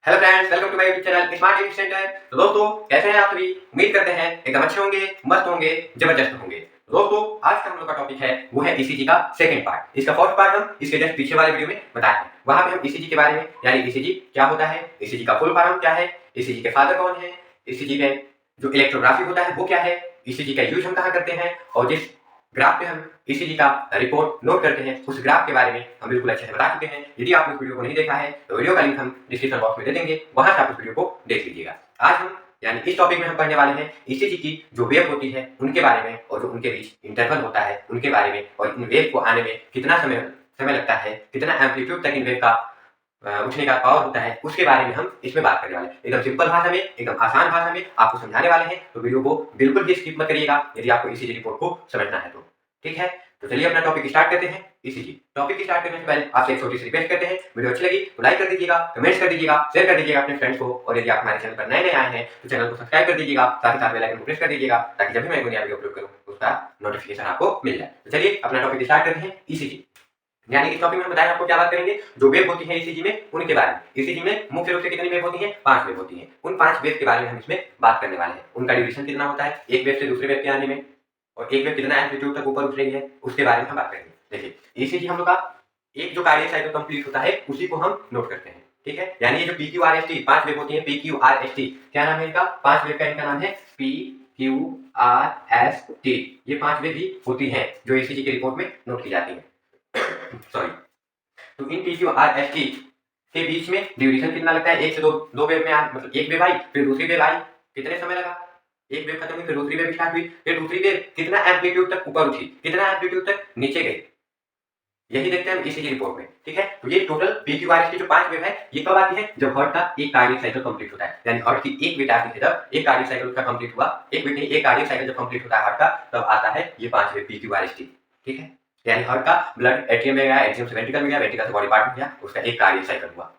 Hello friends, welcome to my YouTube channel smart tips centre. तो दोस्तों, कैसे हैं आप सभी? उम्मीद करते हैं एकदम अच्छे होंगे, मस्त होंगे, जबरदस्त होंगे। दोस्तों, आज का हम लोग का टॉपिक है वो है ईसीजी का सेकंड पार्ट। इसका फर्स्ट पार्ट हम इसके जस्ट पीछे वाले वीडियो में बताए हैं। वहां पे हम ईसीजी के बारे में, यानी ईसीजी क्या होता है, ईसीजी का फुल फॉर्म क्या है, ईसीजी के फादर कौन है, ईसीजी में जो इलेक्ट्रोग्राफी होता है वो क्या है, ईसीजी का यूज हम कहाँ करते हैं, और जिस ग्राफ पे हम ईसीजी का रिपोर्ट नोट करते हैं उस ग्राफ के बारे में हम बिल्कुल अच्छे से बता चुके हैं। यदि आपने इस वीडियो को नहीं देखा है तो वीडियो का लिंक हम डिस्क्रिप्शन बॉक्स में दे देंगे, वहां से आप उस वीडियो को देख लीजिएगा। आज हम यानी इस टॉपिक में हम पढ़ने वाले हैं ईसीजी की जो वेव होती है उनके बारे में, और जो उनके बीच इंटरवल होता है उनके बारे में, और इन वेव को आने में कितना समय लगता है, कितना एम्पलीट्यूड तक इन वेव का उठने का पावर होता है, उसके बारे में हम इसमें बात करने वाले हैं। एकदम सिंपल भाषा में, एकदम आसान भाषा में आपको समझाने वाले हैं, तो वीडियो को बिल्कुल भी स्किप मत करिएगा यदि आपको ईसीजी रिपोर्ट को समझना है तो। ठीक है, तो चलिए अपना टॉपिक स्टार्ट करते हैं। ईसीजी टॉपिक स्टार्ट करने से पहले आपसे एक छोटी सी रिक्वेस्ट करते हैं, वीडियो अच्छी लगी तो लाइक कर दीजिएगा, कमेंट्स कर दीजिएगा, शेयर कर दीजिएगा अपने फ्रेंड्स को, और यदि आप हमारे चैनल पर नए नए आए हैं तो चैनल को सब्सक्राइब कर दीजिएगा, साथ ही साथ बेल आइकन को प्रेस कर दीजिएगा ताकि जब भी मैं कोई नया वीडियो अपलोड करूं उसका नोटिफिकेशन आपको मिल जाए। तो चलिए अपना टॉपिक स्टार्ट करते हैं। ईसीजी यानी इस टॉपिक में हम बताएं आपको क्या बात करेंगे, जो वेव होती है ईसीजी में उनके बारे में। ईसीजी में मुख्य रूप से कितनी वेव होती हैं? 5 वेव होती हैं। उन 5 वेव के बारे में हम इसमें बात करने वाले हैं। उनका ड्यूरेशन कितना होता है एक वेव से दूसरे वेव के आने में, और एक वेव कितना एम्पलीट्यूड तक ऊपर उठ रही है उसके बारे में हम बात करेंगे। देखिए, ईसीजी हम लोग का एक जो कार्डियक साइकिल कंप्लीट होता है उसी को हम नोट करते हैं। ठीक है, यानी ये जो पीक्यूआरएसटी 5 वेव होती है, पीक्यूआरएसटी क्या नाम है इनका? 5 वेव का इनका नाम है पीक्यूआरएसटी। ये 5 वेव ही होती हैं जो ईसीजी की रिपोर्ट में नोट की जाती है। सॉरी, तो इन पीक्यूआरएसटी के बीच में ड्यूरेशन कितना लगता है? एक से दो वेव में मतलब एक वेव आई फिर दूसरी वेव आई, कितने समय लगा? एक वेव खत्म हुई फिर दूसरी वेव स्टार्ट हुई, फिर दूसरी वेव कितना एम्पलीट्यूड तक ऊपर उठी, कितना एम्पलीट्यूड तक नीचे गई, यही देखते हैं हम ईसीजी रिपोर्ट में। ठीक है, तो ये टोटल पीक्यूआरएसटी जो 5 वेव है ये कब आती है? जब हार्ट का एक कार्डियक साइकिल कंप्लीट होता है, यानी हार्ट की एक बीट आती है, जब एक कार्डियक साइकिल उसका कंप्लीट हुआ, एक बीट नहीं एक कार्डियक साइकिल जब कंप्लीट होता है हार्ट का, तब आता है ये 5 वेव पीक्यूआरएसटी। ठीक है, यानी हार्ट का ब्लड एट्रियम में गया, एट्रियम से वेंट्रिकल में गया, वेंट्रिकल से बॉडी पार्ट में गया, उसका एक कार्डियक साइकिल हुआ।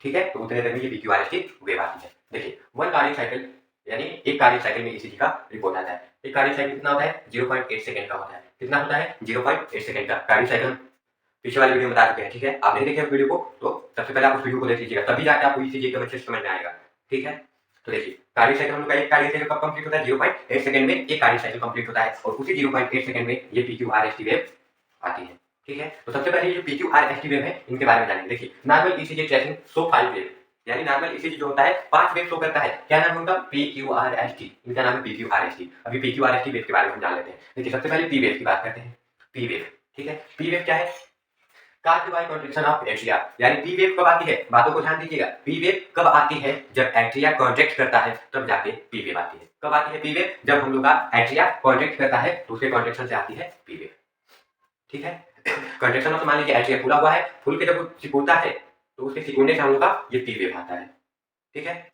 ठीक है, तो उतने देर में ये पीक्यूआरएसटी वेव आती है। देखिए, वन कार्डियक साइकिल यानी एक कार्डियक साइकिल में ईसीजी का रिपोर्ट आता है। एक कार्डियक साइकिल कितना होता है? 0.8 सेकंड का होता है। कितना होता है? 0.8 सेकंड का कार्डियक साइकिल पिछले वाले वीडियो में बता चुके हैं। ठीक है, आप नहीं देखे वीडियो को तो सबसे पहले आप उस वीडियो को देख लीजिएगा, तभी जाके आपको ईसीजी एकदम अच्छे से समझ में आएगा। ठीक है, तो देखिए कार्डियक साइकिल हम लोग का एक कार्डियक साइकिल कब कंप्लीट होता है? 0.8 सेकंड में एक कार्डियक साइकिल कंप्लीट होता है, और उसी 0.8 सेकंड में ये पीक्यूआरएसटी वेव आती है। ठीक है, तो सबसे पहले ये जो पीक्यूआरएसटी वेव है इनके बारे में जानेंगे। देखिए, normal ECG tracing show 5 wave, यानी नॉर्मल ईसीजी जो होता है 5 वेव शो करता है। क्या नाम है उनका? पीक्यूआरएसटी, इनका नाम है पीक्यूआरएसटी। अभी पीक्यूआरएसटी वेव के बारे में हम जान लेते हैं। देखिए, सबसे पहले पी वेव की बात करते हैं। पी वेव, ठीक है, पी वेव क्या है? कार्डियोवाई कॉन्ट्रैक्शन ऑफ एट्रिया, यानी पी वेव कब आती है? बातों को ध्यान दीजिएगा, पी वेव कब आती है? जब एट्रिया कॉन्ट्रैक्ट करता है तब जाके पी वेव आती है। कब आती है पी वेव? जब हम लोग का एट्रिया कॉन्ट्रैक्ट करता है तो उसके कॉन्ट्रैक्शन से आती है पी वेव। ठीक है, कॉन्ट्रैक्शन मतलब मान लीजिए एट्रिया खुला हुआ है, खुल के जब वो सिकुड़ता है तो उसके सिकुड़ने से हम लोग का ये पी वेव आता है। ठीक है,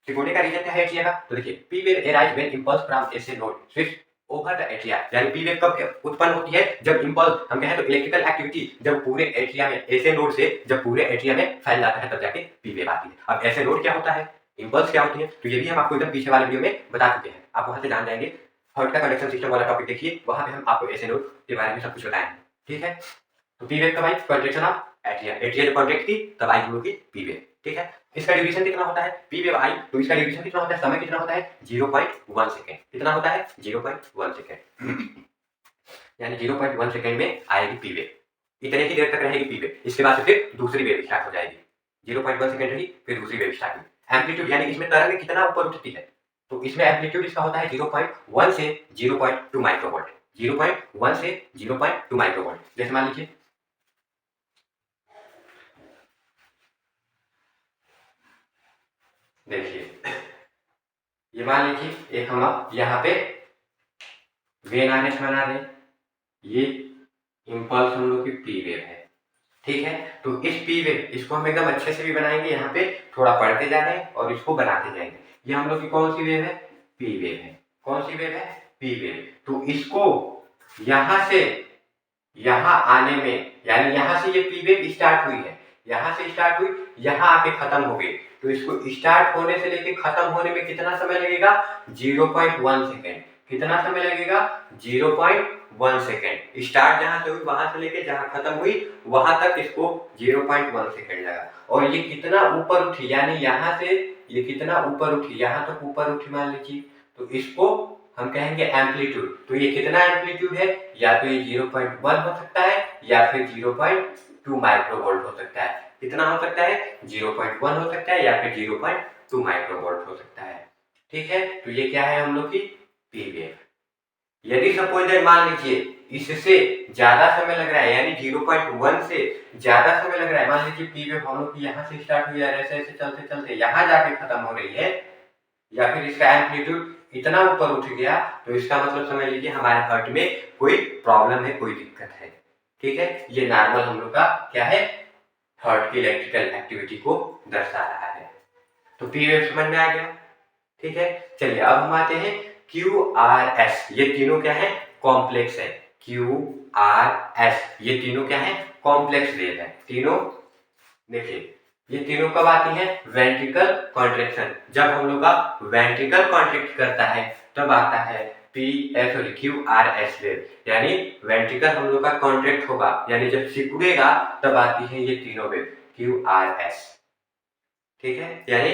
सिकुड़ने का रीजन क्या है एट्रिया का? तो देखिए, P wave arise when impulse from essay node switch over the atria, यानी पी वेव कब उत्पन्न होती है? जब इंपल्स हम कहें तो इलेक्ट्रिकल एक्टिविटी जब पूरे एट्रिया में एसे नोड से जब पूरे एट्रिया में फैल जाता है तब जाके पी वेव आती है। अब एसे नोड क्या होता है, इंपल्स क्या होती है, तो ये भी हम आपको एकदम पीछे वाले वीडियो में बता चुके हैं, आप वहां से जान जाएंगे। हार्ट का कंडक्शन सिस्टम वाला टॉपिक देखिए, वहां पे हम आपको एसे नोड के बारे में सब कुछ बताएंगे। ठीक है, तो पी वेव कब आई? कॉन्ट्रैक्शन ऑफ एट्रिया, एट्रिया जब कॉन्ट्रैक्ट की तब आई हम लोग की पी वेव। ठीक है, इसका ड्यूरेशन कितना होता है? पी वेव आई तो इसका ड्यूरेशन कितना होता है, समय कितना होता है? 0.1 सेकंड। कितना होता है? 0.1 सेकंड, यानी 0.1 सेकंड में आएगी पी वेव। इतने ही देर तक रहेगी पी वेव, इसके बाद से फिर दूसरी वेव स्टार्ट हो जाएगी। 0.1 सेकंड रही फिर दूसरी वेव स्टार्ट हुई। एम्पलीट्यूड यानी इसमें तरंग कितना ऊपर उठती है, तो इसमें एम्पलीट्यूड इसका होता है 0.1 से 0.2 माइक्रोवोल्ट। 0.1 से 0.2 माइक्रोवोल्ट। जैसे मान लीजिए देखिए, ये मान लीजिए एक हम यहाँ पे वेन आरएस बना दें, ये इम्पल्स हम लोग की पी वेव है। ठीक है, तो इस पी वेव इसको हम एकदम अच्छे से भी बनाएंगे, यहाँ पे थोड़ा पढ़ते जा रहे हैं और इसको बनाते जाएंगे। ये हम लोग की कौन सी वेव है? पी वेव है। कौन सी वेव है? P wave. तो इसको यहाँ से यहाँ आने में, यानी यहाँ से ये पी वेव स्टार्ट हुई है, यहाँ से स्टार्ट हुई, यहाँ आके खत्म हो गई, तो इसको स्टार्ट होने से लेके खत्म होने में कितना समय लगेगा? 0.1 सेकेंड। कितना समय लगेगा? 0.1 0.1 सेकेंड। स्टार्ट जहां से हुई वहां से लेके जहां खत्म हुई वहां तक इसको 0.1 सेकेंड लगा। और ये कितना ऊपर उठी, यानी यहाँ से ये कितना ऊपर उठी, यहाँ तक ऊपर उठी मान लीजिए, तो इसको हम कहेंगे एम्पलीट्यूड। तो ये कितना एम्पलीट्यूड है, या तो ये 0.1 हो सकता है या फिर 0.2 माइक्रोवोल्ट हो सकता है। कितना हो सकता है, 0.1 हो सकता है या फिर 0.2 माइक्रोवोल्ट हो सकता है। ठीक है, तो ये क्या है हम लोग की पी वेव। यदि सपोज मान लीजिए इससे ज्यादा समय लग रहा है, यानी 0.1 से ज्यादा समय लग रहा है, मान लीजिए पी वेव हम लोग की यहाँ से स्टार्ट हुई है, ऐसे ऐसे चलते चलते यहाँ जाके खत्म हो रही है, या फिर इसका एम्पलीट्यूड इतना ऊपर उठ गया, तो इसका मतलब समझ लीजिए हमारे हार्ट में कोई प्रॉब्लम है, कोई दिक्कत है। ठीक है, ये नॉर्मल हम लोग का क्या है, हार्ट की इलेक्ट्रिकल एक्टिविटी को दर्शा रहा है। तो पी वेव समझ में आ गया। ठीक है, चलिए अब हम आते हैं क्यू आर एस। ये तीनों क्या है, कॉम्प्लेक्स है। क्यू आर एस ये तीनों क्या है, कॉम्प्लेक्स वेव है तीनों। देखिए ये तीनों कब आती है, वेंट्रिकल कॉन्ट्रैक्शन। जब हम लोग का वेंट्रिकल कॉन्ट्रैक्ट करता है तब आता है क्यू आर एस वेव, यानी वेंट्रिकल हम लोग का कॉन्ट्रैक्ट होगा, यानी जब सिकुड़ेगा तब आती है ये तीनों वेव क्यू आर एस। ठीक है, यानी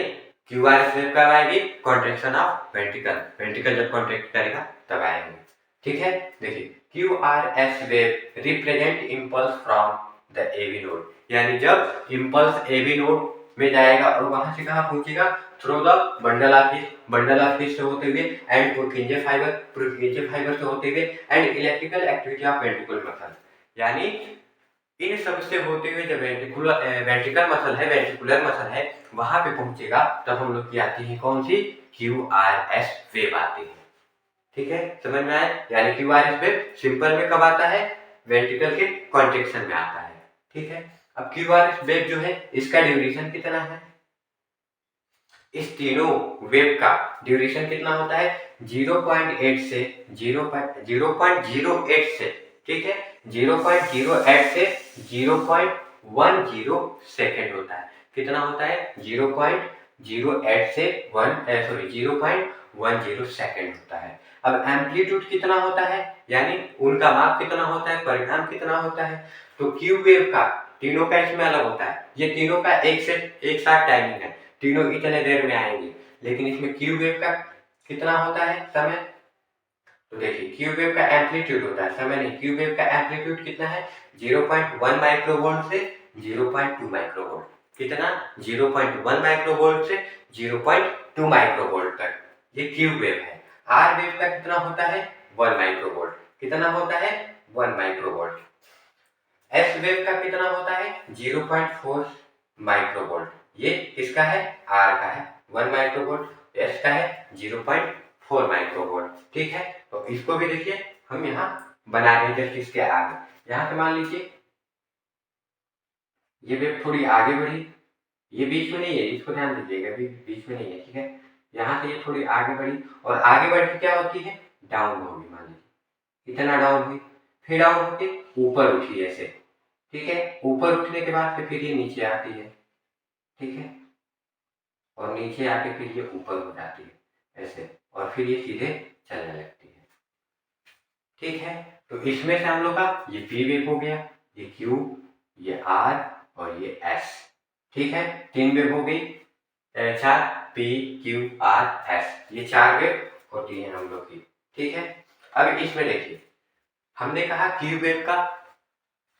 क्यू आर एस वेव कब आएगी, कॉन्ट्रैक्शन ऑफ वेंट्रिकल, वेंट्रिकल जब कॉन्ट्रैक्ट करेगा तब आएंगे। ठीक है, देखिए Q R S wave represent impulse from the AV node, यानी जब इंपल्स एवी नोड में जाएगा और वहां से कहां पहुंचेगा, through the bundle of fish से होते हुए एंड पुरकिंजे फाइबर से होते हुए and electrical activity of ventricular muscle, यानी इन सब से होते हुए जब वेंट्रिकल मसल है, वेंट्रिकुलर मसल है, वहां पे पहुंचेगा तब हम लोग की आती है कौन सी, क्यू आर एस वेव आती है। ठीक है, समझ में आया, यानी Q R S wave simple में कब आता है, वेंट्रिकल के कॉन्ट्रैक्शन में आता है। ठीक है, अब क्यू आर एस वेव जो है इसका ड्यूरेशन कितना है, इस तीनों वेव का ड्यूरेशन कितना होता है, 0.8 से 0.08 से, ठीक है 0.08 से 0.10 सेकेंड होता है। कितना होता है, 0.08 से 0.10 सेकेंड होता है। अब एम्पलीट्यूड कितना होता है, यानी उनका माप कितना होता है, परिणाम कितना होता है, तो क्यू वेव का तीनों का इसमें अलग होता है। ये तीनों का एक साथ टाइमिंग है, तीनों इतने देर में आएंगे, लेकिन इसमें क्यू वेव का कितना होता है समय, तो देखिए क्यू वेव का एम्पलीट्यूड होता है, समय नहीं, क्यू वेव का एम्पलीट्यूड कितना है, 0.1 माइक्रोवोल्ट से 0.2 माइक्रोवोल्ट, कितना 0.1 माइक्रोवोल्ट से 0.2 माइक्रोवोल्ट तक ये क्यू वेव है। आर वेव का कितना होता है, 1 माइक्रोवोल्ट, कितना होता है 1 माइक्रोवोल्ट। एस वेव का कितना होता है, 0.4 माइक्रोवोल्ट, ये किसका है, आर का है 1 माइक्रोवोल्ट, एस का है 0.4 माइक्रोवोल्ट। ठीक है, तो इसको भी देखिए हम यहाँ बना रहे हैं जस्ट इसके आगे, यहाँ से मान लीजिए ये वेव थोड़ी आगे बढ़ी, ये बीच में नहीं है, इसको ध्यान दीजिएगा, बीच में नहीं है। ठीक है, यहाँ से ये थोड़ी आगे बढ़ी और आगे बढ़ के क्या होती है, डाउन होगी, मान लीजिए इतना डाउन हुई, फिर डाउन होके ऊपर उठी ऐसे। ठीक है, ऊपर उठने के बाद फिर ये नीचे आती है, ठीक है, और नीचे आके फिर ये ऊपर हो जाती है ऐसे, और फिर ये सीधे चलने लगती है। ठीक है, तो इसमें से हम लोग का ये पी वेव हो गया, ये क्यू, ये आर और ये एस। ठीक है, तीन वेव हो गई, चार, पी क्यू आर एस, ये चार वेव होती है हम लोग की। ठीक है, अब इसमें देखिए हमने कहा क्यू वेव का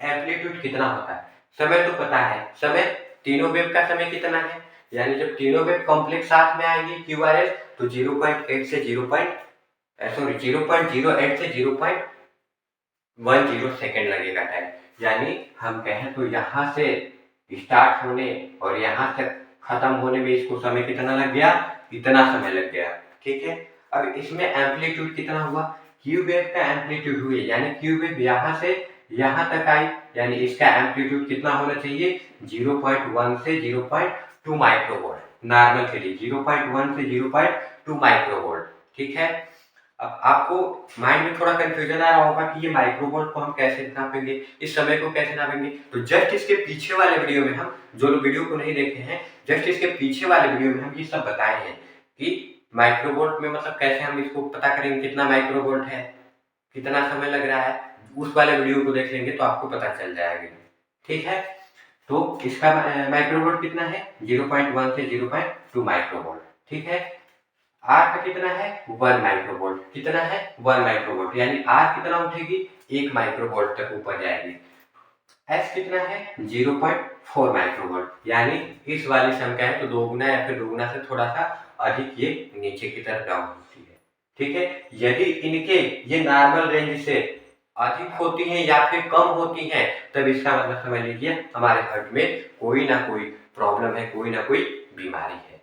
एम्पलीट्यूड कितना होता है, समय तो पता है, समय तीनों वेव का समय कितना है, यानी जब तीनों वेव कॉम्प्लेक्स साथ में आएगी क्यू आर एस, तो 0.8 से 0.08 से 0.10 सेकेंड लगेगा टाइम, यानी हम कहें तो यहाँ से स्टार्ट होने और यहाँ से खत्म होने में इसको समय कितना लग गया, इतना समय लग गया। ठीक है, अब इसमें एम्पलीट्यूड कितना हुआ, क्यू वेव का एम्पलीट्यूड हुई, यानी क्यू वेव यहाँ से यहाँ तक आई, यानी इसका एम्पलीट्यूड कितना होना चाहिए, 0.1 से 0.2 माइक्रोवोल्ट, नॉर्मल के लिए 0.1 से 0.2 माइक्रोवोल्ट। ठीक है, अब आपको माइंड में थोड़ा कंफ्यूजन आ रहा होगा कि ये माइक्रोवोल्ट को हम कैसे नापेंगे, इस समय को कैसे नापेंगे, तो जस्ट इसके पीछे वाले वीडियो में हम, जो लोग वीडियो को नहीं देखे हैं, जस्ट इसके पीछे वाले वीडियो में हम ये सब बताए हैं कि माइक्रोवोल्ट में मतलब कैसे हम इसको पता करेंगे कितना माइक्रोवोल्ट है, कितना समय लग रहा है, उस वाले वीडियो को देख लेंगे तो आपको पता चल जाएगा। ठीक है, तो इसका माइक्रोवोल्ट कितना है 0.1 से 0.2 माइक्रोवोल्ट। ठीक है, आर का कितना है 1 माइक्रोवोल्ट, कितना है 1 माइक्रोवोल्ट, यानी आर कितना उठेगी 1 माइक्रोवोल्ट तक ऊपर जाएगी। एस कितना है 0.4 माइक्रोवोल्ट, यानी इस वाली संख्या है तो दोगुना या फिर दोगुना से थोड़ा सा अधिक ये नीचे की तरफ डाउन होती है। ठीक है, यदि इनके ये नॉर्मल रेंज से अधिक होती हैं या फिर कम होती हैं तब इसका मतलब समझ लीजिए हमारे हार्ट में कोई ना कोई प्रॉब्लम है, कोई ना कोई बीमारी है।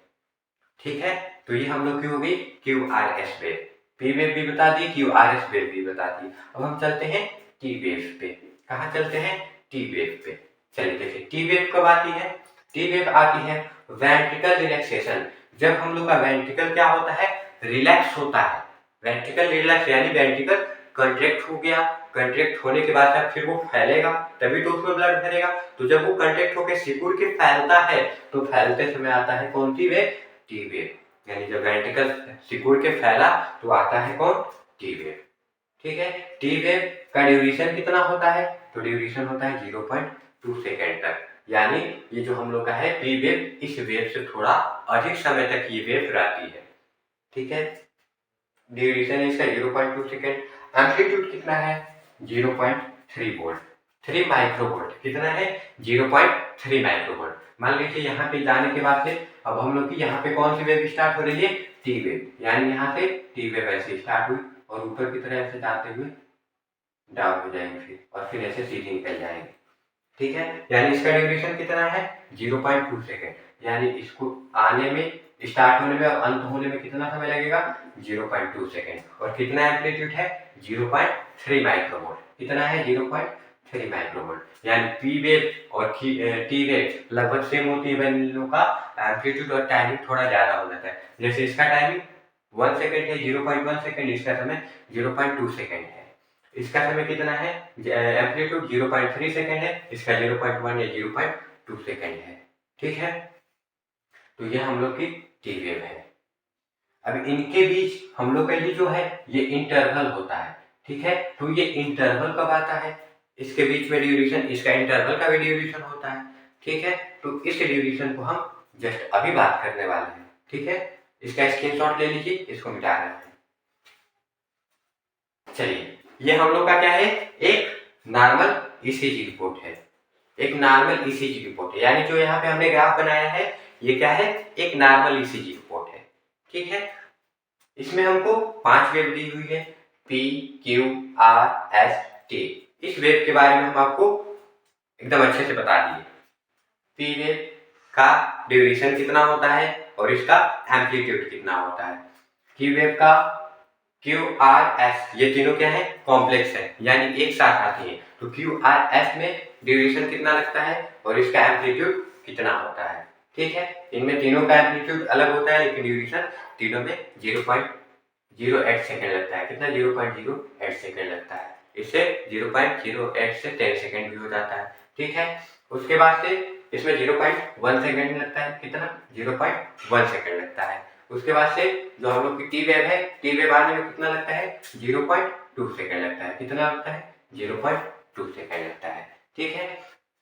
ठीक है, तो ये हम लोग की हो गई Q R S wave, P wave भी बता दी, क्यू आर एस वेव भी बता दी। अब हम चलते हैं टी वेव पे। कहाँ चलते हैं, टी वेव पे। चलिए देखिए टी वेव कब आती है, टी वेव आती है वेंट्रिकल रिलैक्सेशन, जब हम लोग का वेंट्रिकल क्या होता है रिलैक्स होता है। वेंट्रिकल रिलैक्स यानी वेंट्रिकल कंट्रैक्ट हो गया, कंट्रैक्ट होने के बाद फिर वो फैलेगा तभी तो उसमें ब्लड भरेगा। तो जब वो कंट्रैक्ट होकर सिकुड़ के फैलता है तो फैलते समय आता है कौन सी वेव, टी वेव, यानी जब वेंट्रिकल सिकुड़ के फैला तो आता है कौन, टी वेव। ठीक है, टी वेव का ड्यूरेशन कितना होता है, तो ड्यूरेशन होता है 0.2 सेकेंड तक, यानी ये जो हम लोग का है पी वेव, इस वेव से थोड़ा अधिक समय तक ये वेव रहती है। ठीक है, ड्यूरेशन है इसका 0.2 सेकेंड। एम्पलीट्यूड कितना है 0.3 वोल्ट, 3 माइक्रोवोल्ट, कितना है 0.3 माइक्रोवोल्ट। मान लीजिए यहाँ पे जाने के बाद से अब हम लोग की यहाँ पे कौन सी वेव स्टार्ट हो रही है, टी वेव, यानी यहाँ से टी वेव ऐसे स्टार्ट हुई और ऊपर की तरह ऐसे जाते हुए डाउन हो जाएंगे और फिर ऐसे सीधे निकल जाएंगे। ठीक है, यानी इसका ड्यूरेशन कितना है 0.2 सेकेंड, यानी इसको आने में, स्टार्ट होने में और अंत होने में कितना समय लगेगा 0.2 सेकेंड। और कितना एम्पलीट्यूड है 0.3 माइक्रोवोल्ट, कितना है 0.3 माइक्रोवोल्ट, यानी पी वेव और टी वेव लगभग सेम होती है, इन का एम्पलीट्यूड और टाइमिंग थोड़ा ज्यादा हो जाता है। जैसे इसका टाइमिंग 1 सेकेंड है 0.1 सेकेंड, इसका समय 0.2 सेकेंड है। इसका समय कितना है एम्पलीट्यूड 0.3 सेकेंड है, इसका 0.1 या 0.2 सेकेंड है। ठीक है, तो ये हम लोग की टी वेव है। अब इनके बीच हम लोग का ये जो है ये इंटरवल होता है। ठीक है, तो ये इंटरवल कब आता है, इसके बीच में ड्यूरेशन, इसका इंटरवल का भी ड्यूरेशन होता है। ठीक है, तो इस ड्यूरेशन को हम जस्ट अभी बात करने वाले हैं। ठीक है, इसका स्क्रीनशॉट ले लीजिए, इसको मिटा रहे हैं। चलिए, ये हम लोग का क्या है, एक नॉर्मल ईसीजी रिपोर्ट है, एक नॉर्मल ईसीजी रिपोर्ट है, यानी जो यहाँ पे हमने ग्राफ बनाया है ये क्या है, एक नॉर्मल ईसीजी रिपोर्ट है। ठीक है, इसमें हमको 5 वेव दी हुई है, P Q R S T. इस वेव के बारे में हम आपको एकदम अच्छे से बता दिए। पी वेव का ड्यूरेशन कितना होता है और इसका एम्पलीट्यूड कितना होता है। क्यू वेव का क्यू आर एस, ये तीनों क्या है कॉम्प्लेक्स है, यानी एक साथ आती है। तो क्यू आर एस में ड्यूरेशन कितना लगता है और इसका एम्पलीट्यूड कितना होता है। ठीक है, इनमें तीनों का एम्पलीट्यूड अलग होता है लेकिन ड्यूरेशन तीनों में 0.08 सेकेंड लगता है। कितना 0.08 सेकेंड लगता है, इससे 0.08 से 10 सेकेंड भी हो जाता है। ठीक है, उसके बाद से इसमें 0.1 सेकेंड लगता है, कितना 0.1 सेकेंड लगता है। उसके बाद से जो हम लोग की टी वेव है, टी वेव आने में कितना लगता है 0.2 सेकेंड लगता है, कितना लगता है 0.2 सेकेंड लगता है। ठीक है,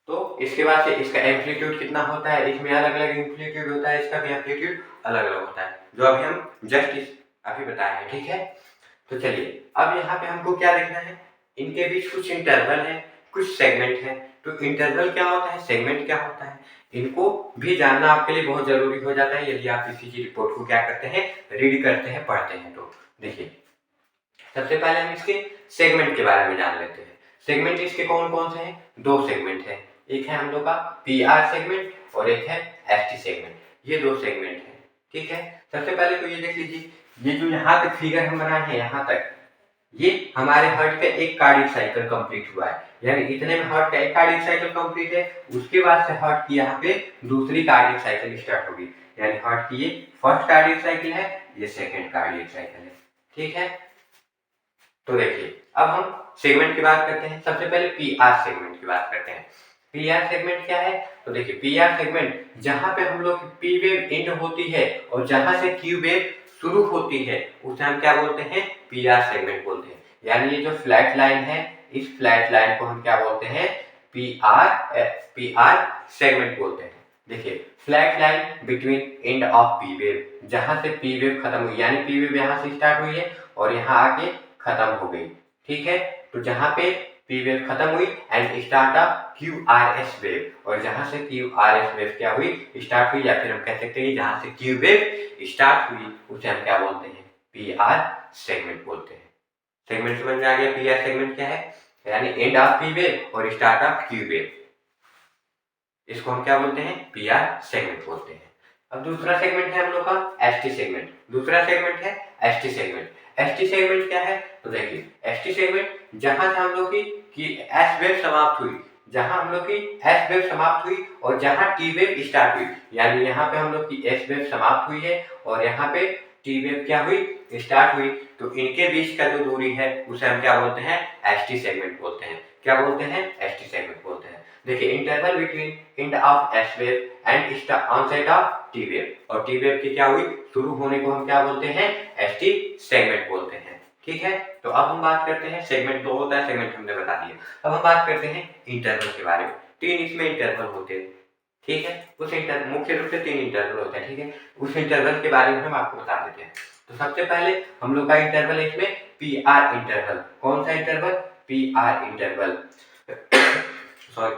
तो इसके बाद से इसका एम्पलीट्यूड कितना होता है, इसमें अलग अलग एम्पलीट्यूड होता है, इसका भी एम्पलीट्यूड अलग अलग होता है, जो अभी हम जस्ट अभी बताए हैं। ठीक है, तो चलिए अब यहाँ पे हमको क्या देखना है, इनके बीच कुछ इंटरवल है, कुछ सेगमेंट है। तो इंटरवल क्या होता है, सेगमेंट क्या होता है, इनको भी जानना आपके लिए बहुत जरूरी हो जाता है यदि आप ईसीजी रिपोर्ट को क्या करते हैं, रीड करते हैं, पढ़ते हैं। तो देखिए सबसे पहले हम इसके सेगमेंट के बारे में जान लेते हैं। सेगमेंट इसके कौन कौन से हैं, 2 सेगमेंट है, एक है हम लोग का पीआर सेगमेंट और एक है एसटी सेगमेंट, ये 2 सेगमेंट है। ठीक है, सबसे पहले तो ये देख लीजिए, ये जो यहाँ तक फिगर हम बनाए हैं, यहाँ तक ये हमारे हार्ट का एक कार्डियक साइकिल कंप्लीट हुआ है, यानी इतने में हार्ट का एक कार्डियक साइकिल कंप्लीट है। उसके बाद से हार्ट की यहाँ पे दूसरी कार्डियक साइकिल स्टार्ट होगी, यानी हार्ट की ये फर्स्ट कार्डियक साइकिल है, ये सेकंड कार्डियक साइकिल है। ठीक है, तो देखिए अब हम सेगमेंट की बात करते हैं। सबसे पहले पीआर सेगमेंट की बात करते हैं। पीआर सेगमेंट क्या है, तो देखिए पीआर सेगमेंट जहां पे हम लोग की पी वेव एंड होती है और जहां से क्यू वेव शुरू होती है उसे हम क्या बोलते हैं, पीआर सेगमेंट बोलते हैं। यानी ये जो फ्लैट लाइन है, इस फ्लैट लाइन को हम क्या बोलते हैं, पी आर सेगमेंट बोलते हैं। देखिए flat line between end of P wave, जहां से पी वेव खत्म हुई, यानी पी वेव यहाँ से स्टार्ट हुई है और यहाँ आके खत्म हो गई, ठीक है। तो जहां पे पी वेव खत्म हुई and start of Q R S wave, और जहां से क्यू आर एस वेव क्या हुई, स्टार्ट हुई, या फिर हम कह सकते हैं जहां से क्यू वेव स्टार्ट हुई उसे हम क्या बोलते हैं, पी आर सेगमेंट बोलते हैं। सेगमेंट समझ में आ गया, पी आर सेगमेंट क्या है, यानी एंड ऑफ पी वेव और स्टार्ट ऑफ क्यू वेव, इसको हम क्या बोलते हैं, पी आर सेगमेंट बोलते हैं। अब दूसरा सेगमेंट है हम लोग का एस टी सेगमेंट। दूसरा सेगमेंट है S T segment. S T segment क्या है, तो देखिए एस टी सेगमेंट जहां से हम लोग की एस वेव समाप्त हुई, जहां हम लोग की एस वेव समाप्त हुई और जहां टी वेव स्टार्ट हुई, यानी यहाँ पे हम लोग की एस वेव समाप्त हुई है और यहाँ पे टी वेव क्या हुई, स्टार्ट हुई, तो इनके बीच का जो दूरी है उसे हम क्या बोलते हैं, एस टी सेगमेंट बोलते हैं। क्या बोलते हैं, एस टी सेगमेंट बोलते हैं। देखिए interval between end of S wave and onset of T wave, और टी वेव की क्या हुई, शुरू होने को हम क्या बोलते हैं, एस टी सेगमेंट बोलते हैं, ठीक है। तो अब हम बात करते हैं, सेगमेंट तो होता है, सेगमेंट हमने बता दिया। अब हम बात करते हैं इंटरवल के बारे में। तीन इसमें इंटरवल होते हैं, ठीक है। उस मुख्य रूप से तीन इंटरवल होते हैं, ठीक है। उस इंटरवल के बारे में हम आपको बता देते हैं। तो सबसे पहले हम लोग का इंटरवल है इसमें पी आर इंटरवल। कौन सा interval, P R interval sorry,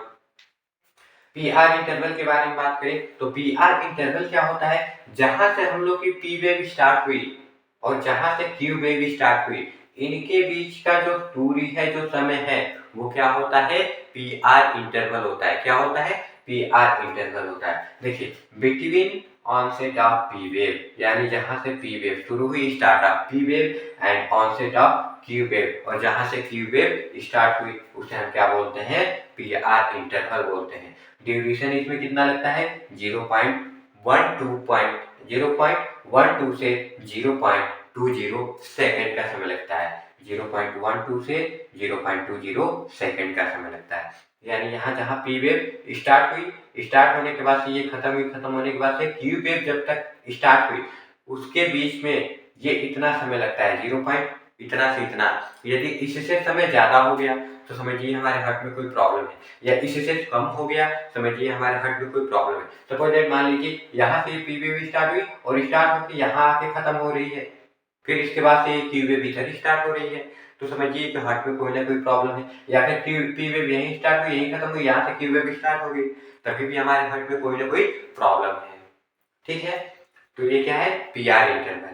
P R interval के बारे में बात करें तो पी आर इंटरवल क्या होता है, जहां से हम लोग की पी वेव स्टार्ट हुई और जहां से क्यू वेव स्टार्ट हुई, इनके बीच का जो दूरी है, जो समय है, वो क्या होता है, पी आर इंटरवल होता है। क्या होता है, पी आर इंटरवल होता है। देखिए between onset of P wave, यानी जहां से पी वेव शुरू हुई, start of P wave and onset of Q wave, और जहां से क्यू वेव स्टार्ट हुई उसे हम क्या बोलते हैं, पी आर इंटरवल बोलते हैं। ड्यूरेशन इसमें कितना लगता है, 0.12 से 0.20 सेकंड का समय लगता है। 0.12 से 0.20 सेकंड का समय लगता है। यानी यहाँ जहाँ पी वेव स्टार्ट हुई, स्टार्ट होने के बाद से ये खत्म हुई, खत्म होने के बाद से क्यू वेव जब तक स्टार्ट हुई, उसके बीच में ये इतना समय लगता है, 0. इतना से इतना। यदि इससे समय ज्यादा हो गया तो समझिए हमारे हार्ट में कोई प्रॉब्लम है, या इससे कम हो गया समझिए हमारे हार्ट में कोई प्रॉब्लम है। सपोज दैट मान लीजिए यहाँ से पी वेव स्टार्ट हुई और स्टार्ट होकर यहाँ आके खत्म हो रही है, फिर इसके बाद से क्यू वेव इधर स्टार्ट हो रही है, तो समझिए कि हार्ट में कोई ना कोई प्रॉब्लम है। या फिर पी वेव यहीं स्टार्ट हुई, यहीं खत्म हुई, यहाँ से क्यू वेव स्टार्ट हो गई, तभी भी हमारे हार्ट में कोई ना कोई प्रॉब्लम है, ठीक है। तो ये क्या है, पी आर इंटरवल है।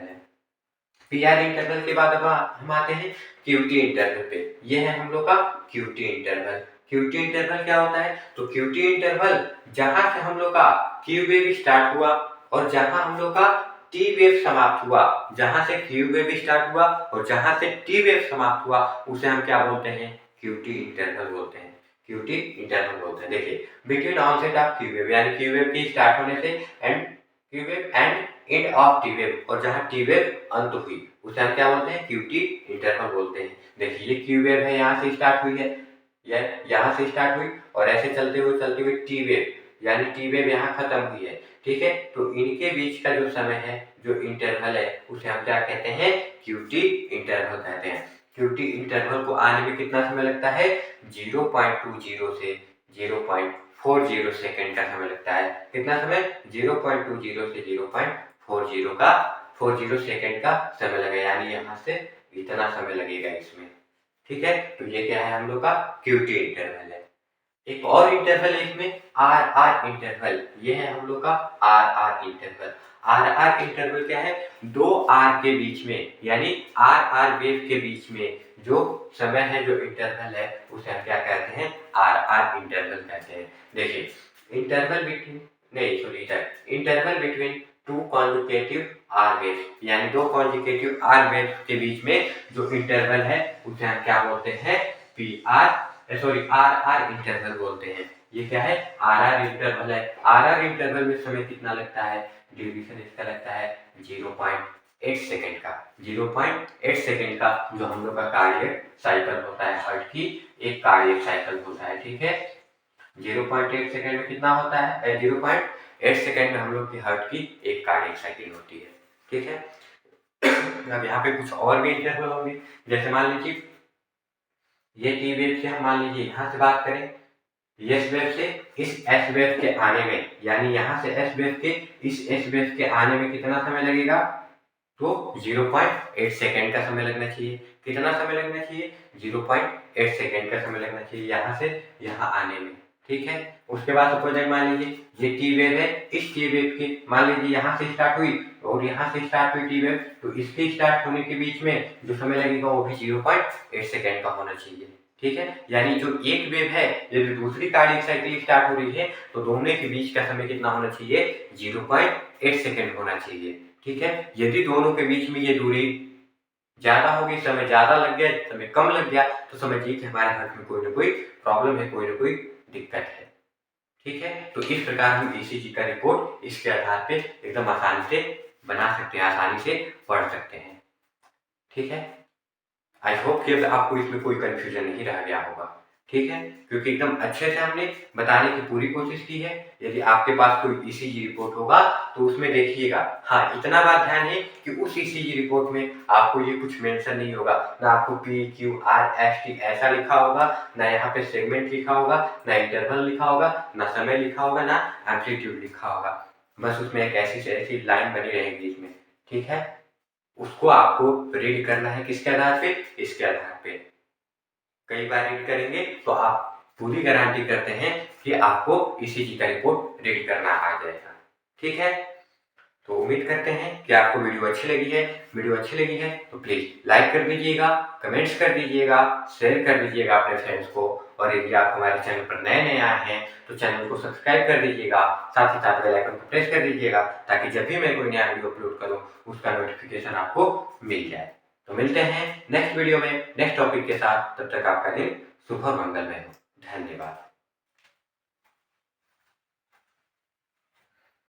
पी आर इंटरवल के बाद अब हम आते हैं क्यूटी इंटरवल पे। ये है हम लोग का क्यूटी इंटरवल। क्यूटी इंटरवल क्या होता है, तो क्यूटी इंटरवल जहां से हम लोग का क्यू वेव स्टार्ट हुआ और जहां हम लोग का टी वेव समाप्त हुआ, जहां से क्यू वेव स्टार्ट हुआ और जहां से टी वेव समाप्त हुआ, उसे हम क्या बोलते हैं, क्यूटी इंटरवल बोलते हैं। क्यूटी इंटरवल बोलते हैं। देखिए between onset of Q wave, यानी क्यू वेव के स्टार्ट होने से end Q wave and end of T wave, और जहां टी वेव अंत हुई उसे हम क्या बोलते हैं, क्यूटी इंटरवल बोलते हैं। देखिए ये क्यू वेव है, यहाँ से स्टार्ट हुई है, यहाँ से स्टार्ट हुई और ऐसे चलते हुए टी वेव, यानी टी वेव यहाँ खत्म हुई है, ठीक है। तो इनके बीच का जो समय है, जो इंटरवल है, उसे हम क्या कहते हैं, क्यूटी इंटरवल कहते हैं। क्यूटी इंटरवल को आने में कितना समय लगता है, 0.20 से 0.40 सेकेंड का समय लगता है। कितना समय, 0.20 से 0.40 सेकेंड का समय लगेगा, यानी यहाँ से इतना समय लगेगा इसमें, ठीक है। तो ये क्या है, हम लोग का क्यूटी इंटरवल है। एक और इंटरवल है इसमें, आर आर इंटरवल। ये है हम लोग का R R interval. R R interval क्या है, दो आर के बीच में, यानी आर आर वेव के बीच में जो समय है, जो इंटरवल है, उसे हम क्या कहते हैं, आर आर इंटरवल कहते हैं। देखिए interval between interval between two conjugative R wave, यानी दो कॉन्जुगेटिव आर वेव के बीच में जो इंटरवल है उसे हम क्या बोलते हैं, आर आर इंटरवल बोलते हैं। ये क्या है, आर आर इंटरवल है। आर आर इंटरवल में समय कितना लगता है, ड्यूरेशन इसका लगता है 0.8 सेकेंड का। 0.8 सेकेंड का जो हम लोग का कार्डियक साइकिल होता है, हार्ट की एक कार्डियक साइकिल होता है, ठीक है। 0.8 सेकेंड में कितना होता है, 0.8 सेकेंड में हम लोग की हार्ट की एक कार्डियक साइकिल होती है, ठीक है। अब यहाँ पे कुछ और भी इंटरवल होंगे, जैसे मान लीजिए ये टी वेव से हम मान लीजिए यहाँ से बात करें, एस वेव से इस एस वेव के आने में, यानी यहाँ से एस वेव के इस एस वेव के आने में कितना समय लगेगा, तो 0.8 सेकेंड का समय लगना चाहिए। कितना समय लगना चाहिए, 0.8 सेकेंड का समय लगना चाहिए यहाँ से यहाँ आने में, ठीक है। उसके बाद सपोज मान लीजिए ये टी वेव है, इस टी वेव की मान लीजिए यहाँ से स्टार्ट हुई और यहाँ से स्टार्ट हुई टी वेव, तो इसके स्टार्ट होने के बीच में जो समय लगेगा वो भी 0.8 सेकेंड का होना चाहिए, ठीक है। यानी जो एक वेव है यदि दूसरी कार्डियक साइकिल स्टार्ट हो रही है तो दोनों के बीच का समय कितना होना चाहिए, 0.8 सेकेंड होना चाहिए, ठीक है। यदि दोनों के बीच में ये दूरी ज्यादा होगी, समय ज्यादा लग गया, समय कम लग गया, तो समझिए कि हमारे हाथ में कोई ना कोई प्रॉब्लम है, कोई ना कोई दिक्कत है, ठीक है। तो इस प्रकार हम ईसीजी का रिपोर्ट इसके आधार पे एकदम आसानी से बना सकते हैं, आसानी से पढ़ सकते हैं, ठीक है। आई होप कि आपको इसमें कोई कंफ्यूजन नहीं रह गया होगा, ठीक है, क्योंकि एकदम अच्छे से हमने बताने की पूरी कोशिश की है। यदि आपके पास कोई ईसीजी रिपोर्ट होगा तो उसमें देखिएगा, हाँ इतना बात ध्यान है कि उस ईसीजी रिपोर्ट में आपको ये कुछ मेंशन नहीं होगा, ना आपको P Q R S T ऐसा लिखा होगा, ना यहाँ पे सेगमेंट लिखा होगा, ना इंटरवल लिखा होगा, ना समय लिखा होगा, ना एम्पलीट्यूड लिखा होगा। बस उसमें एक ऐसी लाइन बनी रहेगी इसमें, ठीक है। उसको आपको रीड करना है, किसके आधार पे, इसके आधार पे। कई बार रीड करेंगे तो आप पूरी गारंटी करते हैं कि आपको ईसीजी का रिपोर्ट रीड करना आ जाएगा, ठीक है। तो उम्मीद करते हैं कि आपको वीडियो अच्छी लगी है। वीडियो अच्छी लगी है तो प्लीज लाइक कर दीजिएगा, कमेंट्स कर दीजिएगा, शेयर कर दीजिएगा अपने फ्रेंड्स को, और यदि आप हमारे चैनल पर नए आए हैं तो चैनल को सब्सक्राइब कर दीजिएगा, साथ ही साथ बेल आइकन को प्रेस कर दीजिएगा, ताकि जब भी मैं कोई नया वीडियो अपलोड करूं उसका नोटिफिकेशन आपको मिल जाए। तो मिलते हैं नेक्स्ट वीडियो में नेक्स्ट टॉपिक के साथ, तब तक आपका दिन शुभ और मंगलमय हो। धन्यवाद।